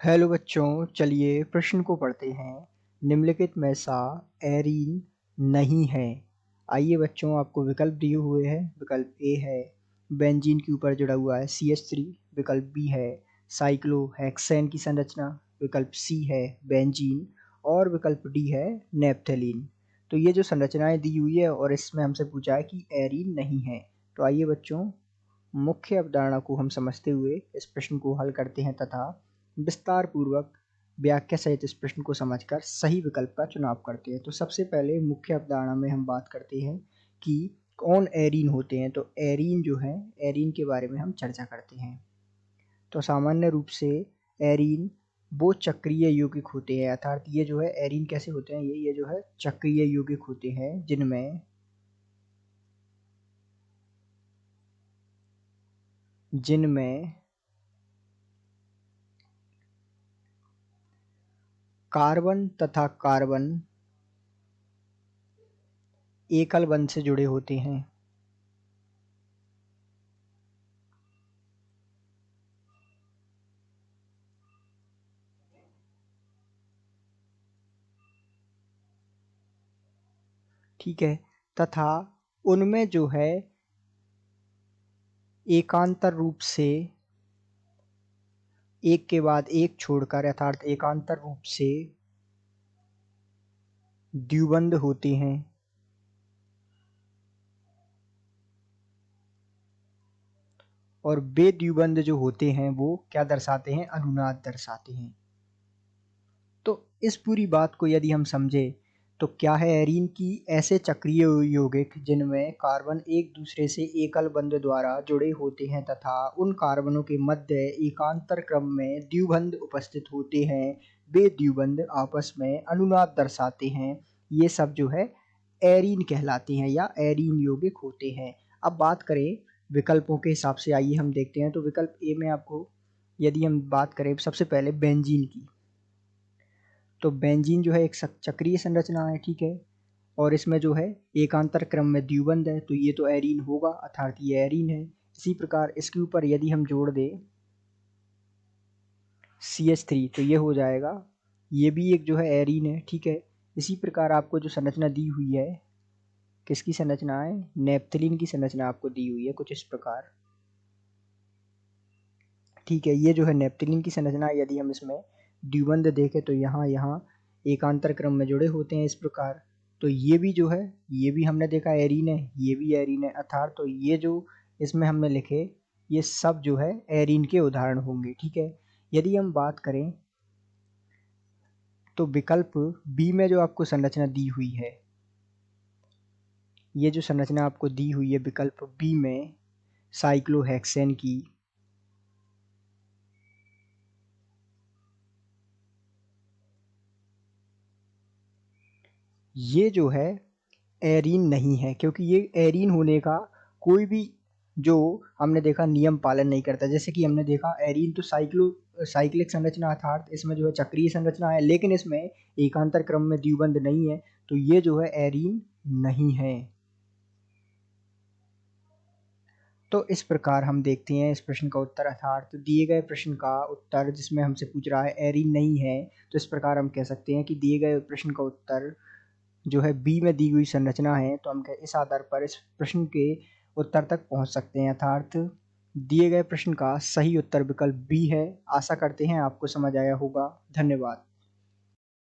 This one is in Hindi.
हेलो बच्चों, चलिए प्रश्न को पढ़ते हैं। निम्नलिखित में सा एरीन नहीं है। आइए बच्चों, आपको विकल्प दिए हुए हैं। विकल्प ए है बेंजीन के ऊपर जुड़ा हुआ है CH3। विकल्प बी है साइक्लोहेक्सेन की संरचना। विकल्प सी है बेंजीन और विकल्प डी है नेप्थलीन। तो ये जो संरचनाएं दी हुई है और इसमें हमसे पूछा है कि एरीन नहीं है। तो आइए बच्चों, मुख्य अवधारणा को हम समझते हुए इस प्रश्न को हल करते हैं तथा विस्तार पूर्वक व्याख्या सहित इस प्रश्न को समझकर सही विकल्प का चुनाव करते हैं। तो सबसे पहले मुख्य अवधारणा में हम बात करते हैं कि कौन एरीन होते हैं। तो एरीन जो है, एरीन के बारे में हम चर्चा करते हैं। तो सामान्य रूप से एरीन वो चक्रीय यौगिक होते हैं, अर्थात ये जो है एरीन कैसे होते हैं, ये जो है चक्रीय यौगिक होते हैं जिनमें कार्बन तथा कार्बन एकल बंध से जुड़े होते हैं। ठीक है, तथा उनमें जो है एकांतर रूप से एक के बाद एक छोड़कर, अर्थात एकांतर रूप से द्विबंध होते हैं। और वे द्विबंध जो होते हैं वो क्या दर्शाते हैं, अनुनाद दर्शाते हैं। तो इस पूरी बात को यदि हम समझे तो क्या है, एरीन की ऐसे चक्रीय यौगिक जिनमें कार्बन एक दूसरे से एकल बंध द्वारा जुड़े होते हैं तथा उन कार्बनों के मध्य एकांतर क्रम में द्विबंध उपस्थित होते हैं, वे द्विबंध आपस में अनुनाद दर्शाते हैं। ये सब जो है एरीन कहलाते हैं या एरीन यौगिक होते हैं। अब बात करें विकल्पों के हिसाब से, आइए हम देखते हैं। तो विकल्प ए में आपको यदि हम बात करें सबसे पहले बेंजीन की, तो बेंजीन जो है एक चक्रीय संरचना है, ठीक है, और इसमें जो है एकांतर क्रम में द्विबंध है, तो ये तो एरीन होगा, अर्थात ये एरीन है। इसी प्रकार इसके ऊपर यदि हम जोड़ दें CH3 तो ये हो जाएगा, ये भी एक जो है एरीन है, ठीक है। इसी प्रकार आपको जो संरचना दी हुई है, किसकी संरचना है, नेप्थलीन की संरचना आपको दी हुई है कुछ इस प्रकार, ठीक है। ये जो है नेप्थलीन की संरचना, यदि हम इसमें द्विबंध देखें तो यहाँ यहाँ एकांतर क्रम में जुड़े होते हैं इस प्रकार। तो ये भी जो है, ये भी हमने देखा एरीन है, ये भी एरीन है, अर्थात तो ये जो इसमें हमने लिखे ये सब जो है एरीन के उदाहरण होंगे, ठीक है। यदि हम बात करें तो विकल्प बी में जो आपको संरचना दी हुई है, ये जो संरचना आपको दी हुई है विकल्प बी में साइक्लोहेक्सेन की, ये जो है एरीन नहीं है, क्योंकि ये एरीन होने का कोई भी जो हमने देखा नियम पालन नहीं करता। जैसे कि हमने देखा एरीन तो साइक्लिक संरचना, अर्थात इसमें जो है चक्रीय संरचना है, लेकिन इसमें एकांतर क्रम में द्विबंध नहीं है, तो ये जो है एरीन नहीं है। तो इस प्रकार हम देखते हैं इस प्रश्न का उत्तर, अर्थात तो दिए गए प्रश्न का उत्तर जिसमें हमसे पूछ रहा है एरीन नहीं है, तो इस प्रकार हम कह सकते हैं कि दिए गए प्रश्न का उत्तर जो है बी में दी हुई संरचना है। तो हम इस आधार पर इस प्रश्न के उत्तर तक पहुंच सकते हैं, अर्थात दिए गए प्रश्न का सही उत्तर विकल्प बी है। आशा करते हैं आपको समझ आया होगा। धन्यवाद।